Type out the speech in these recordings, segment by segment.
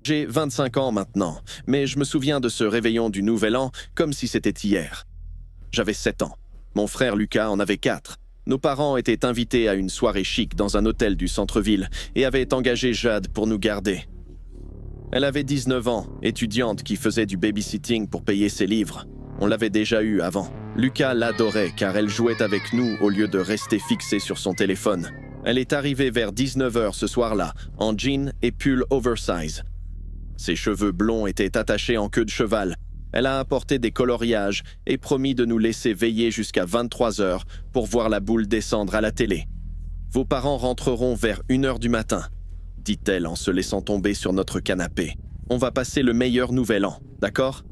J'ai 25 ans maintenant, mais je me souviens de ce réveillon du Nouvel An comme si c'était hier. J'avais 7 ans. Mon frère Lucas en avait 4. Nos parents étaient invités à une soirée chic dans un hôtel du centre-ville et avaient engagé Jade pour nous garder. Elle avait 19 ans, étudiante qui faisait du babysitting pour payer ses livres. On l'avait déjà eu avant. Lucas l'adorait car elle jouait avec nous au lieu de rester fixée sur son téléphone. Elle est arrivée vers 19h ce soir-là, en jean et pull oversize. Ses cheveux blonds étaient attachés en queue de cheval. Elle a apporté des coloriages et promis de nous laisser veiller jusqu'à 23h pour voir la boule descendre à la télé. Vos parents rentreront vers 1h du matin, dit-elle en se laissant tomber sur notre canapé. On va passer le meilleur nouvel an, d'accord?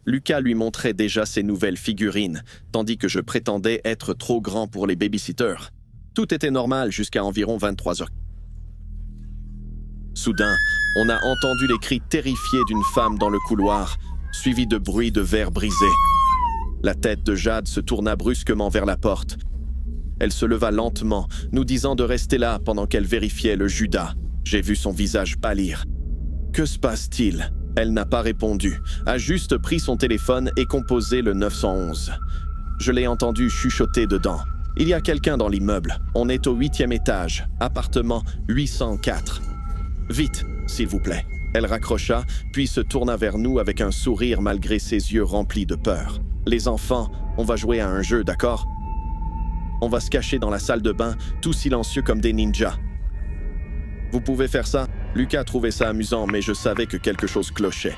Lucas lui montrait déjà ses nouvelles figurines, tandis que je prétendais être trop grand pour les babysitters. Tout était normal jusqu'à environ 23h. Soudain, on a entendu les cris terrifiés d'une femme dans le couloir, suivi de bruits de verres brisés. La tête de Jade se tourna brusquement vers la porte. Elle se leva lentement, nous disant de rester là pendant qu'elle vérifiait le Judas. J'ai vu son visage pâlir. Que se passe-t-il? Elle n'a pas répondu, a juste pris son téléphone et composé le 911. Je l'ai entendu chuchoter dedans. Il y a quelqu'un dans l'immeuble. On est au 8e étage, appartement 804. Vite, s'il vous plaît. Elle raccrocha, puis se tourna vers nous avec un sourire malgré ses yeux remplis de peur. Les enfants, on va jouer à un jeu, d'accord? On va se cacher dans la salle de bain, tout silencieux comme des ninjas. Vous pouvez faire ça? Lucas trouvait ça amusant, mais je savais que quelque chose clochait.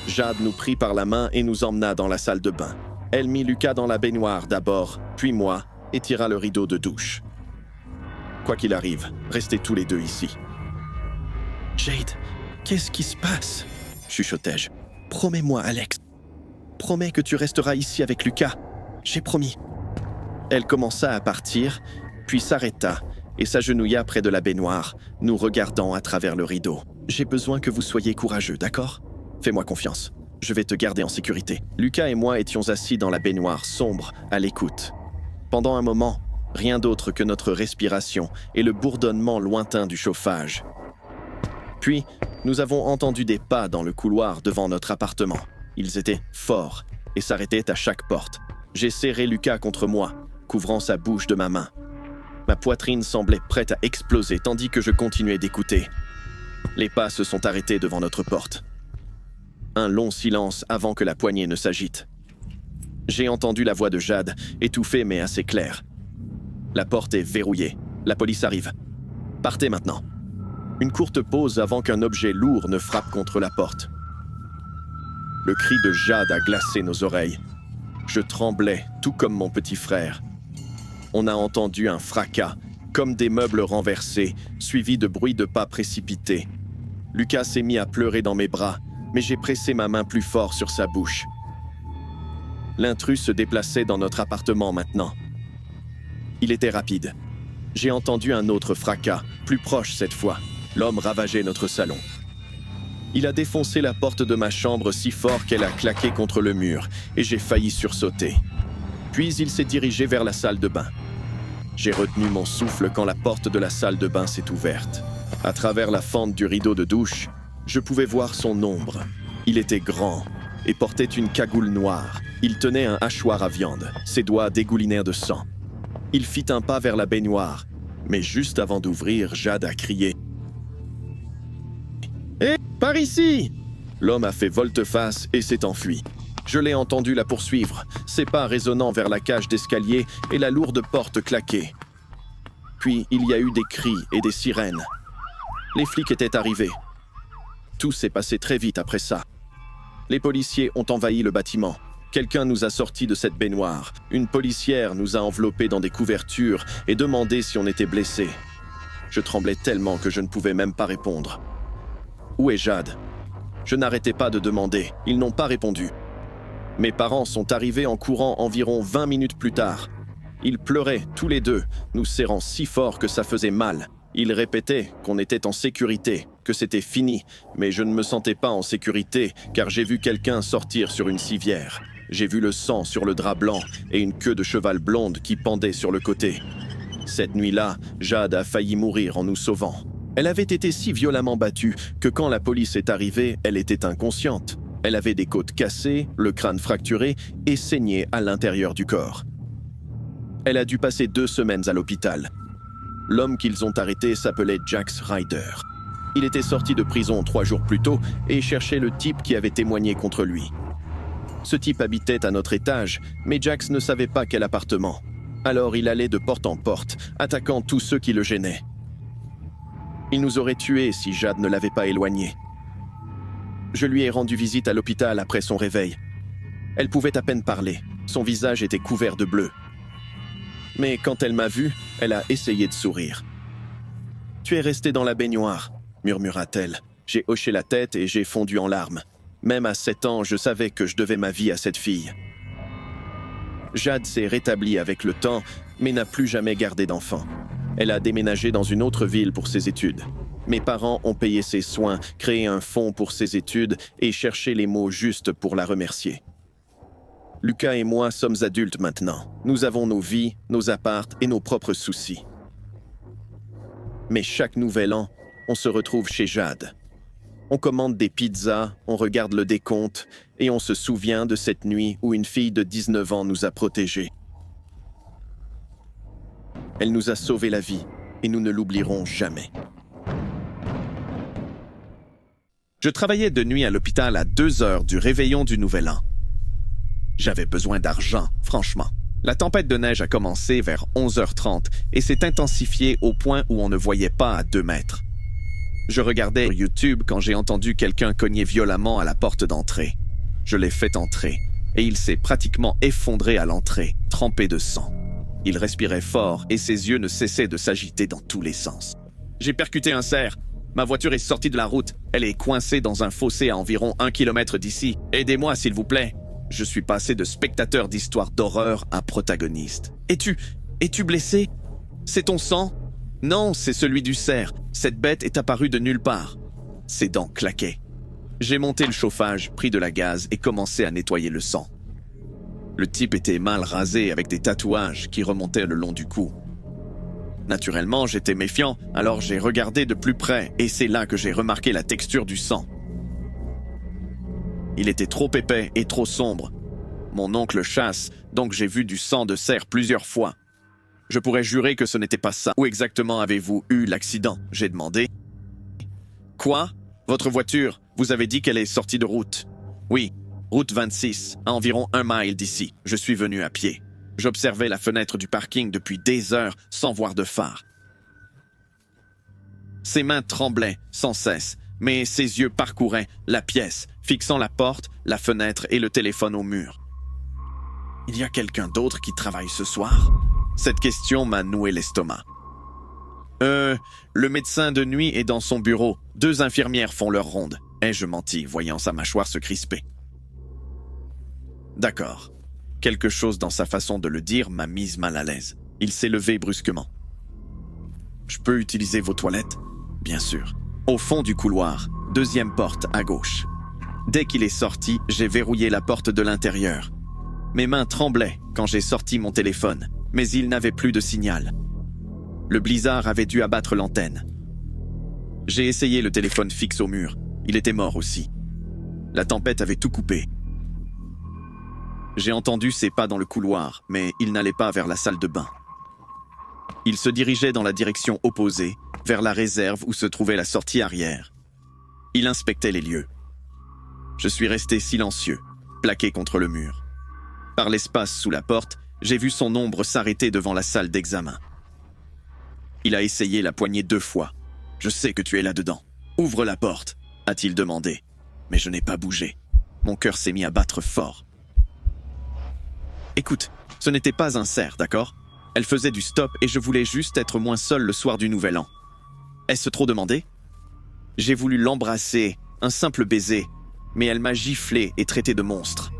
Jade nous prit par la main et nous emmena dans la salle de bain. Elle mit Lucas dans la baignoire d'abord, puis moi, et tira le rideau de douche. Quoi qu'il arrive, restez tous les deux ici. Jade, qu'est-ce qui se passe? Chuchotai-je. Promets-moi, Alex. Promets que tu resteras ici avec Lucas. J'ai promis. Elle commença à partir, puis s'arrêta et s'agenouilla près de la baignoire, nous regardant à travers le rideau. J'ai besoin que vous soyez courageux, d'accord? Fais-moi confiance. Je vais te garder en sécurité. Lucas et moi étions assis dans la baignoire sombre, à l'écoute. Pendant un moment, rien d'autre que notre respiration et le bourdonnement lointain du chauffage. Puis, nous avons entendu des pas dans le couloir devant notre appartement. Ils étaient forts et s'arrêtaient à chaque porte. J'ai serré Lucas contre moi, couvrant sa bouche de ma main. Ma poitrine semblait prête à exploser tandis que je continuais d'écouter. Les pas se sont arrêtés devant notre porte. Un long silence avant que la poignée ne s'agite. J'ai entendu la voix de Jade, étouffée mais assez claire. La porte est verrouillée. La police arrive. Partez maintenant. Une courte pause avant qu'un objet lourd ne frappe contre la porte. Le cri de Jade a glacé nos oreilles. Je tremblais, tout comme mon petit frère. On a entendu un fracas, comme des meubles renversés, suivi de bruits de pas précipités. Lucas s'est mis à pleurer dans mes bras, mais j'ai pressé ma main plus fort sur sa bouche. L'intrus se déplaçait dans notre appartement maintenant. Il était rapide. J'ai entendu un autre fracas, plus proche cette fois. L'homme ravageait notre salon. Il a défoncé la porte de ma chambre si fort qu'elle a claqué contre le mur, et j'ai failli sursauter. Puis il s'est dirigé vers la salle de bain. J'ai retenu mon souffle quand la porte de la salle de bain s'est ouverte. À travers la fente du rideau de douche, je pouvais voir son ombre. Il était grand et portait une cagoule noire. Il tenait un hachoir à viande. Ses doigts dégoulinèrent de sang. Il fit un pas vers la baignoire, mais juste avant d'ouvrir, Jade a crié « Hé, par ici !» L'homme a fait volte-face et s'est enfui. Je l'ai entendu la poursuivre, ses pas résonnant vers la cage d'escalier et la lourde porte claquée. Puis il y a eu des cris et des sirènes. Les flics étaient arrivés. Tout s'est passé très vite après ça. Les policiers ont envahi le bâtiment. Quelqu'un nous a sortis de cette baignoire. Une policière nous a enveloppés dans des couvertures et demandé si on était blessés. Je tremblais tellement que je ne pouvais même pas répondre. Où est Jade? Je n'arrêtais pas de demander. Ils n'ont pas répondu. Mes parents sont arrivés en courant environ 20 minutes plus tard. Ils pleuraient, tous les deux, nous serrant si fort que ça faisait mal. Ils répétaient qu'on était en sécurité, que c'était fini, mais je ne me sentais pas en sécurité car j'ai vu quelqu'un sortir sur une civière. J'ai vu le sang sur le drap blanc et une queue de cheval blonde qui pendait sur le côté. Cette nuit-là, Jade a failli mourir en nous sauvant. Elle avait été si violemment battue que quand la police est arrivée, elle était inconsciente. Elle avait des côtes cassées, le crâne fracturé et saignait à l'intérieur du corps. Elle a dû passer 2 semaines à l'hôpital. L'homme qu'ils ont arrêté s'appelait Jax Ryder. Il était sorti de prison 3 jours plus tôt et cherchait le type qui avait témoigné contre lui. Ce type habitait à notre étage, mais Jax ne savait pas quel appartement. Alors il allait de porte en porte, attaquant tous ceux qui le gênaient. Il nous aurait tués si Jade ne l'avait pas éloigné. Je lui ai rendu visite à l'hôpital après son réveil. Elle pouvait à peine parler, son visage était couvert de bleu. Mais quand elle m'a vu, elle a essayé de sourire. « Tu es resté dans la baignoire », murmura-t-elle. J'ai hoché la tête et j'ai fondu en larmes. Même à 7 ans, je savais que je devais ma vie à cette fille. Jade s'est rétablie avec le temps, mais n'a plus jamais gardé d'enfant. Elle a déménagé dans une autre ville pour ses études. Mes parents ont payé ses soins, créé un fonds pour ses études et cherché les mots justes pour la remercier. Lucas et moi sommes adultes maintenant. Nous avons nos vies, nos appartes et nos propres soucis. Mais chaque nouvel an, on se retrouve chez Jade. On commande des pizzas, on regarde le décompte et on se souvient de cette nuit où une fille de 19 ans nous a protégés. Elle nous a sauvé la vie et nous ne l'oublierons jamais. Je travaillais de nuit à l'hôpital à 2 heures du réveillon du Nouvel An. J'avais besoin d'argent, franchement. La tempête de neige a commencé vers 11h30 et s'est intensifiée au point où on ne voyait pas à 2 mètres. Je regardais YouTube quand j'ai entendu quelqu'un cogner violemment à la porte d'entrée. Je l'ai fait entrer et il s'est pratiquement effondré à l'entrée, trempé de sang. Il respirait fort et ses yeux ne cessaient de s'agiter dans tous les sens. J'ai percuté un cerf. Ma voiture est sortie de la route. Elle est coincée dans un fossé à environ 1 kilomètre d'ici. Aidez-moi, s'il vous plaît. Je suis passé de spectateur d'histoire d'horreur à protagoniste. Es-tu blessé? C'est ton sang? Non, c'est celui du cerf. Cette bête est apparue de nulle part. Ses dents claquaient. J'ai monté le chauffage, pris de la gaz et commencé à nettoyer le sang. Le type était mal rasé avec des tatouages qui remontaient le long du cou. Naturellement, j'étais méfiant, alors j'ai regardé de plus près et c'est là que j'ai remarqué la texture du sang. Il était trop épais et trop sombre. Mon oncle chasse, donc j'ai vu du sang de cerf plusieurs fois. Je pourrais jurer que ce n'était pas ça. Où exactement avez-vous eu l'accident? J'ai demandé. Quoi? Votre voiture, vous avez dit qu'elle est sortie de route. Oui, route 26, à environ 1 mile d'ici. Je suis venu à pied. J'observais la fenêtre du parking depuis des heures sans voir de phare. Ses mains tremblaient sans cesse, mais ses yeux parcouraient la pièce, fixant la porte, la fenêtre et le téléphone au mur. Il y a quelqu'un d'autre qui travaille ce soir? Cette question m'a noué l'estomac. Le médecin de nuit est dans son bureau. 2 infirmières font leur ronde. Ai-je menti, voyant sa mâchoire se crisper? D'accord. Quelque chose dans sa façon de le dire m'a mise mal à l'aise. Il s'est levé brusquement. Je peux utiliser vos toilettes? Bien sûr. Au fond du couloir, 2e porte à gauche. Dès qu'il est sorti, j'ai verrouillé la porte de l'intérieur. Mes mains tremblaient quand j'ai sorti mon téléphone, mais il n'avait plus de signal. Le blizzard avait dû abattre l'antenne. J'ai essayé le téléphone fixe au mur. Il était mort aussi. La tempête avait tout coupé. J'ai entendu ses pas dans le couloir, mais il n'allait pas vers la salle de bain. Il se dirigeait dans la direction opposée, vers la réserve où se trouvait la sortie arrière. Il inspectait les lieux. Je suis resté silencieux, plaqué contre le mur. Par l'espace sous la porte, j'ai vu son ombre s'arrêter devant la salle d'examen. Il a essayé la poignée 2 fois. « Je sais que tu es là-dedans. Ouvre la porte », a-t-il demandé. Mais je n'ai pas bougé. Mon cœur s'est mis à battre fort. Écoute, ce n'était pas un cerf, d'accord? Elle faisait du stop et je voulais juste être moins seul le soir du Nouvel An. Est-ce trop demandé? J'ai voulu l'embrasser, un simple baiser, mais elle m'a giflé et traité de monstre.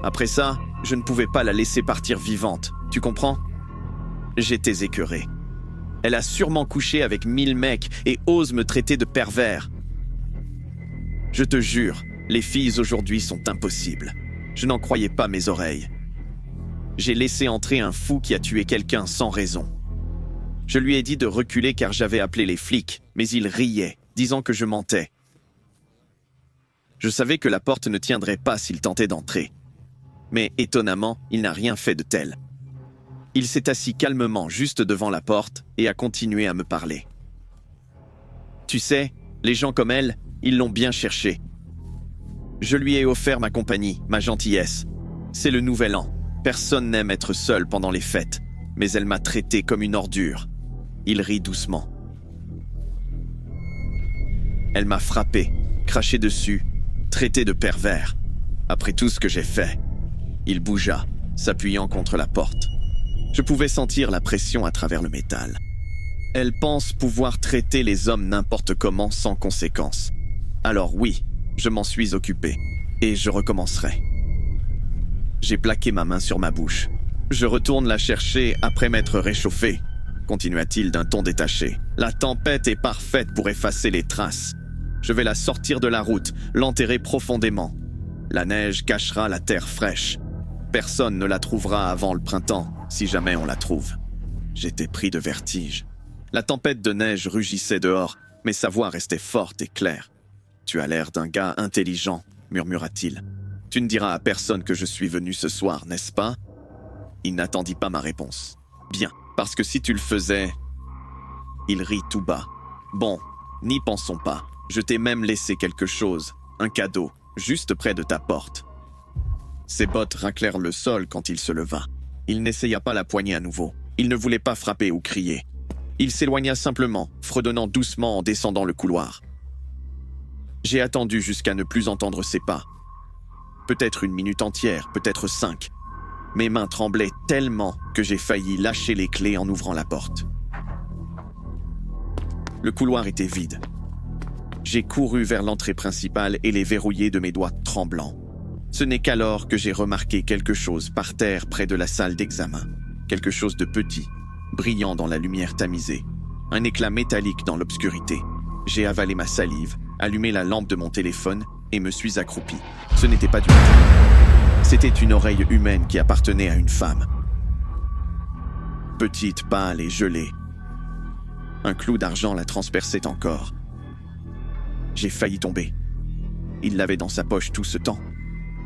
Après ça, je ne pouvais pas la laisser partir vivante, tu comprends? J'étais écœuré. Elle a sûrement couché avec 1000 mecs et ose me traiter de pervers. Je te jure, les filles aujourd'hui sont impossibles. Je n'en croyais pas mes oreilles. J'ai laissé entrer un fou qui a tué quelqu'un sans raison. Je lui ai dit de reculer car j'avais appelé les flics, mais il riait, disant que je mentais. Je savais que la porte ne tiendrait pas s'il tentait d'entrer. Mais étonnamment, il n'a rien fait de tel. Il s'est assis calmement juste devant la porte et a continué à me parler. Tu sais, les gens comme elle, ils l'ont bien cherché. Je lui ai offert ma compagnie, ma gentillesse. C'est le nouvel an. Personne n'aime être seul pendant les fêtes, mais elle m'a traité comme une ordure. Il rit doucement. Elle m'a frappé, craché dessus, traité de pervers. Après tout ce que j'ai fait, il bougea, s'appuyant contre la porte. Je pouvais sentir la pression à travers le métal. Elle pense pouvoir traiter les hommes n'importe comment sans conséquence. Alors oui, je m'en suis occupé, et je recommencerai. J'ai plaqué ma main sur ma bouche. Je retourne la chercher après m'être réchauffé, continua-t-il d'un ton détaché. La tempête est parfaite pour effacer les traces. Je vais la sortir de la route, l'enterrer profondément. La neige cachera la terre fraîche. Personne ne la trouvera avant le printemps, si jamais on la trouve. J'étais pris de vertige. La tempête de neige rugissait dehors, mais sa voix restait forte et claire. « Tu as l'air d'un gars intelligent », murmura-t-il. « Tu ne diras à personne que je suis venu ce soir, n'est-ce pas ?» Il n'attendit pas ma réponse. « Bien, parce que si tu le faisais... » Il rit tout bas. « Bon, n'y pensons pas. Je t'ai même laissé quelque chose, un cadeau, juste près de ta porte. » Ses bottes raclèrent le sol quand il se leva. Il n'essaya pas la poignée à nouveau. Il ne voulait pas frapper ou crier. Il s'éloigna simplement, fredonnant doucement en descendant le couloir. J'ai attendu jusqu'à ne plus entendre ses pas. Peut-être une minute entière, peut-être 5. Mes mains tremblaient tellement que j'ai failli lâcher les clés en ouvrant la porte. Le couloir était vide. J'ai couru vers l'entrée principale et les verrouillés de mes doigts tremblants. Ce n'est qu'alors que j'ai remarqué quelque chose par terre près de la salle d'examen. Quelque chose de petit, brillant dans la lumière tamisée. Un éclat métallique dans l'obscurité. J'ai avalé ma salive, allumé la lampe de mon téléphone et me suis accroupi. Ce n'était pas du métal. C'était une oreille humaine qui appartenait à une femme. Petite, pâle et gelée. Un clou d'argent la transperçait encore. J'ai failli tomber. Il l'avait dans sa poche tout ce temps.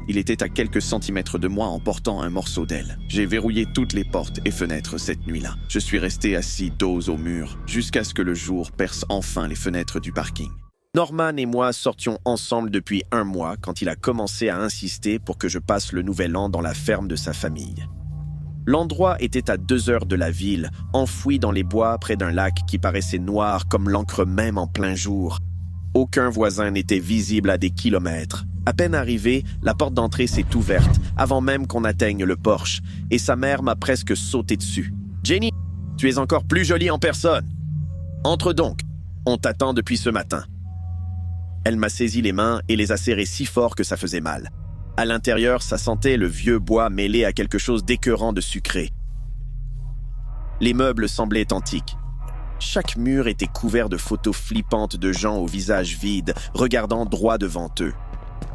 Il était à quelques centimètres de moi en portant un morceau d'aile. J'ai verrouillé toutes les portes et fenêtres cette nuit-là. Je suis resté assis dos au mur jusqu'à ce que le jour perce enfin les fenêtres du parking. Norman et moi sortions ensemble depuis 1 mois quand il a commencé à insister pour que je passe le nouvel an dans la ferme de sa famille. L'endroit était à 2 heures de la ville, enfoui dans les bois près d'un lac qui paraissait noir comme l'encre même en plein jour. Aucun voisin n'était visible à des kilomètres. À peine arrivé, la porte d'entrée s'est ouverte, avant même qu'on atteigne le porche, et sa mère m'a presque sauté dessus. « Jenny, tu es encore plus jolie en personne. Entre donc, on t'attend depuis ce matin. » Elle m'a saisi les mains et les a serrées si fort que ça faisait mal. À l'intérieur, ça sentait le vieux bois mêlé à quelque chose d'écœurant de sucré. Les meubles semblaient antiques. Chaque mur était couvert de photos flippantes de gens au visage vide, regardant droit devant eux.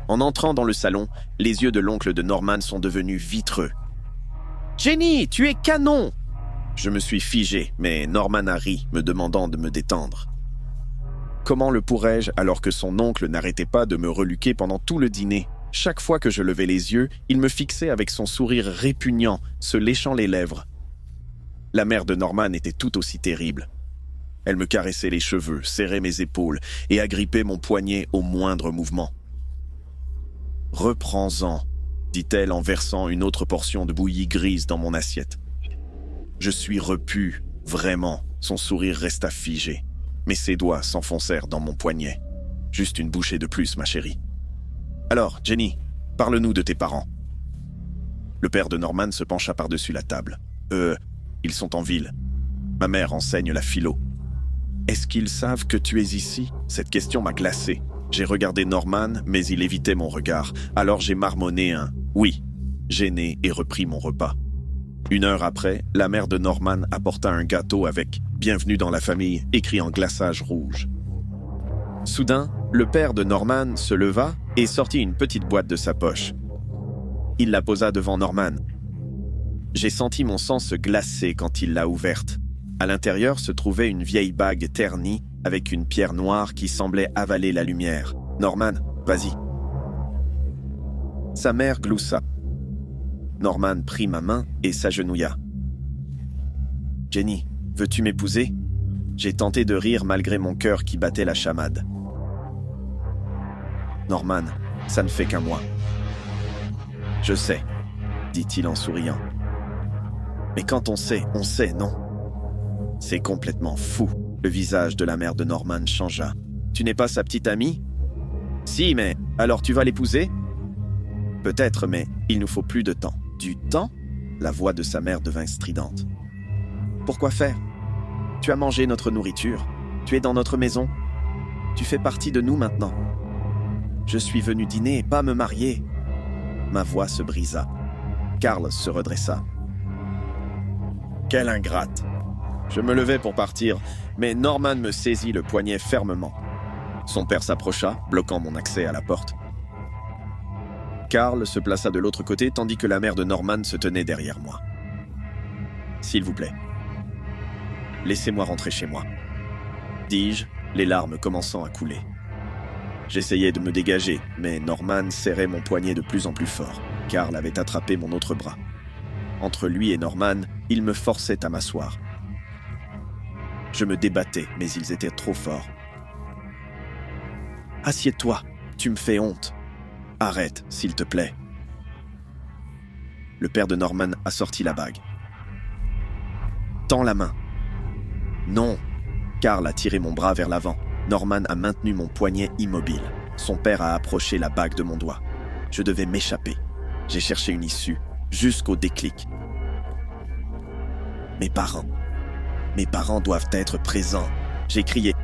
En entrant dans le salon, les yeux de l'oncle de Norman sont devenus vitreux. « Jenny, tu es canon !» Je me suis figé, mais Norman a ri, me demandant de me détendre. Comment le pourrais-je alors que son oncle n'arrêtait pas de me reluquer pendant tout le dîner? Chaque fois que je levais les yeux, il me fixait avec son sourire répugnant, se léchant les lèvres. La mère de Norman était tout aussi terrible. Elle me caressait les cheveux, serrait mes épaules et agrippait mon poignet au moindre mouvement. « Reprends-en », dit-elle en versant une autre portion de bouillie grise dans mon assiette. Je suis repu, vraiment. Son sourire resta figé, mais ses doigts s'enfoncèrent dans mon poignet. Juste une bouchée de plus, ma chérie. Alors, Jenny, parle-nous de tes parents. Le père de Norman se pencha par-dessus la table. Ils sont en ville. Ma mère enseigne la philo. Est-ce qu'ils savent que tu es ici? Cette question m'a glacé. J'ai regardé Norman, mais il évitait mon regard. Alors j'ai marmonné un « oui », gêné et repris mon repas. 1 heure après, la mère de Norman apporta un gâteau avec « Bienvenue dans la famille » écrit en glaçage rouge. Soudain, le père de Norman se leva et sortit une petite boîte de sa poche. Il la posa devant Norman. J'ai senti mon sang se glacer quand il l'a ouverte. À l'intérieur se trouvait une vieille bague ternie avec une pierre noire qui semblait avaler la lumière. « Norman, vas-y. » Sa mère gloussa. Norman prit ma main et s'agenouilla. « Jenny, veux-tu m'épouser ?» J'ai tenté de rire malgré mon cœur qui battait la chamade. « Norman, ça ne fait qu'un mois. »« Je sais, » dit-il en souriant. « Mais quand on sait, non ? C'est complètement fou. » Le visage de la mère de Norman changea. « Tu n'es pas sa petite amie ? » ?»« Si, mais alors tu vas l'épouser ? » ?»« Peut-être, mais il nous faut plus de temps. »« Du temps ?» La voix de sa mère devint stridente. « Pourquoi faire ? Tu as mangé notre nourriture. Tu es dans notre maison. Tu fais partie de nous maintenant. Je suis venu dîner et pas me marier. » Ma voix se brisa. Karl se redressa. « Quelle ingrate !» Je me levai pour partir, mais Norman me saisit le poignet fermement. Son père s'approcha, bloquant mon accès à la porte. Karl se plaça de l'autre côté, tandis que la mère de Norman se tenait derrière moi. « S'il vous plaît, laissez-moi rentrer chez moi. » dis-je, les larmes commençant à couler. J'essayais de me dégager, mais Norman serrait mon poignet de plus en plus fort. Karl avait attrapé mon autre bras. Entre lui et Norman, il me forçait à m'asseoir. Je me débattais, mais ils étaient trop forts. « Assieds-toi, tu me fais honte. Arrête, s'il te plaît. » Le père de Norman a sorti la bague. « Tends la main. »« Non. » Karl a tiré mon bras vers l'avant. Norman a maintenu mon poignet immobile. Son père a approché la bague de mon doigt. Je devais m'échapper. J'ai cherché une issue, jusqu'au déclic. « Mes parents. Mes parents doivent être présents. » J'ai crié.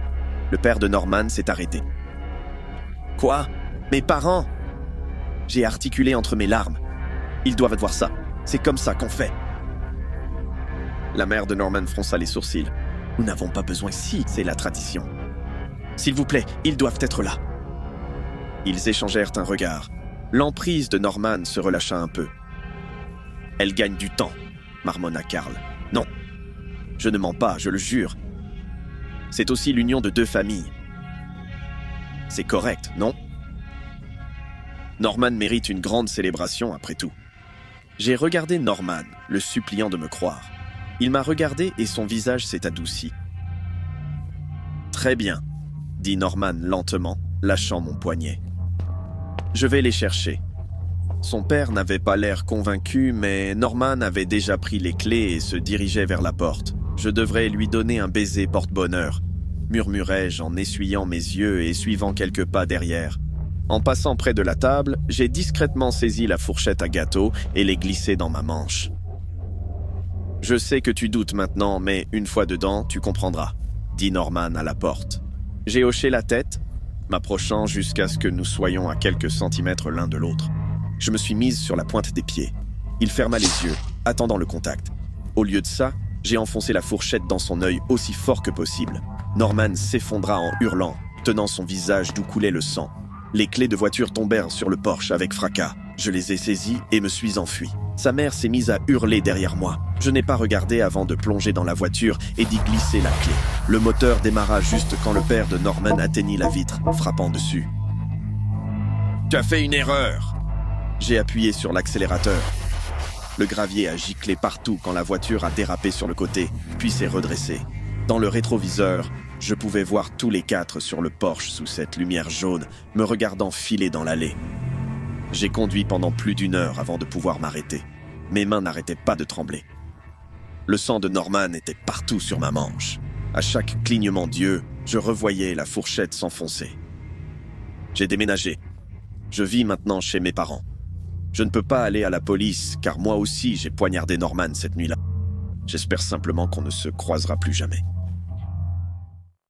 Le père de Norman s'est arrêté. « Quoi ? Mes parents ?» J'ai articulé entre mes larmes. « Ils doivent voir ça. C'est comme ça qu'on fait. » La mère de Norman fronça les sourcils. « Nous n'avons pas besoin si, c'est la tradition. »« S'il vous plaît, ils doivent être là. » Ils échangèrent un regard. L'emprise de Norman se relâcha un peu. « Elle gagne du temps, » marmonna Karl. « Non. Je ne mens pas, je le jure. C'est aussi l'union de deux familles. C'est correct, non ? Norman mérite une grande célébration, après tout. » J'ai regardé Norman, le suppliant de me croire. Il m'a regardé et son visage s'est adouci. « Très bien, » dit Norman lentement, lâchant mon poignet. « Je vais les chercher. » Son père n'avait pas l'air convaincu, mais Norman avait déjà pris les clés et se dirigeait vers la porte. Je devrais lui donner un baiser porte-bonheur, murmurai-je en essuyant mes yeux et suivant quelques pas derrière. En passant près de la table, j'ai discrètement saisi la fourchette à gâteau et l'ai glissée dans ma manche. « Je sais que tu doutes maintenant, mais une fois dedans, tu comprendras, » dit Norman à la porte. J'ai hoché la tête, m'approchant jusqu'à ce que nous soyons à quelques centimètres l'un de l'autre. Je me suis mise sur la pointe des pieds. Il ferma les yeux, attendant le contact. Au lieu de ça, j'ai enfoncé la fourchette dans son œil aussi fort que possible. Norman s'effondra en hurlant, tenant son visage d'où coulait le sang. Les clés de voiture tombèrent sur le porche avec fracas. Je les ai saisies et me suis enfui. Sa mère s'est mise à hurler derrière moi. Je n'ai pas regardé avant de plonger dans la voiture et d'y glisser la clé. Le moteur démarra juste quand le père de Norman atteignit la vitre, frappant dessus. « Tu as fait une erreur !» J'ai appuyé sur l'accélérateur. Le gravier a giclé partout quand la voiture a dérapé sur le côté, puis s'est redressée. Dans le rétroviseur, je pouvais voir tous les quatre sur le porche sous cette lumière jaune, me regardant filer dans l'allée. J'ai conduit pendant plus d'1 heure avant de pouvoir m'arrêter. Mes mains n'arrêtaient pas de trembler. Le sang de Norman était partout sur ma manche. À chaque clignement d'yeux, je revoyais la fourchette s'enfoncer. J'ai déménagé. Je vis maintenant chez mes parents. Je ne peux pas aller à la police, car moi aussi j'ai poignardé Norman cette nuit-là. J'espère simplement qu'on ne se croisera plus jamais.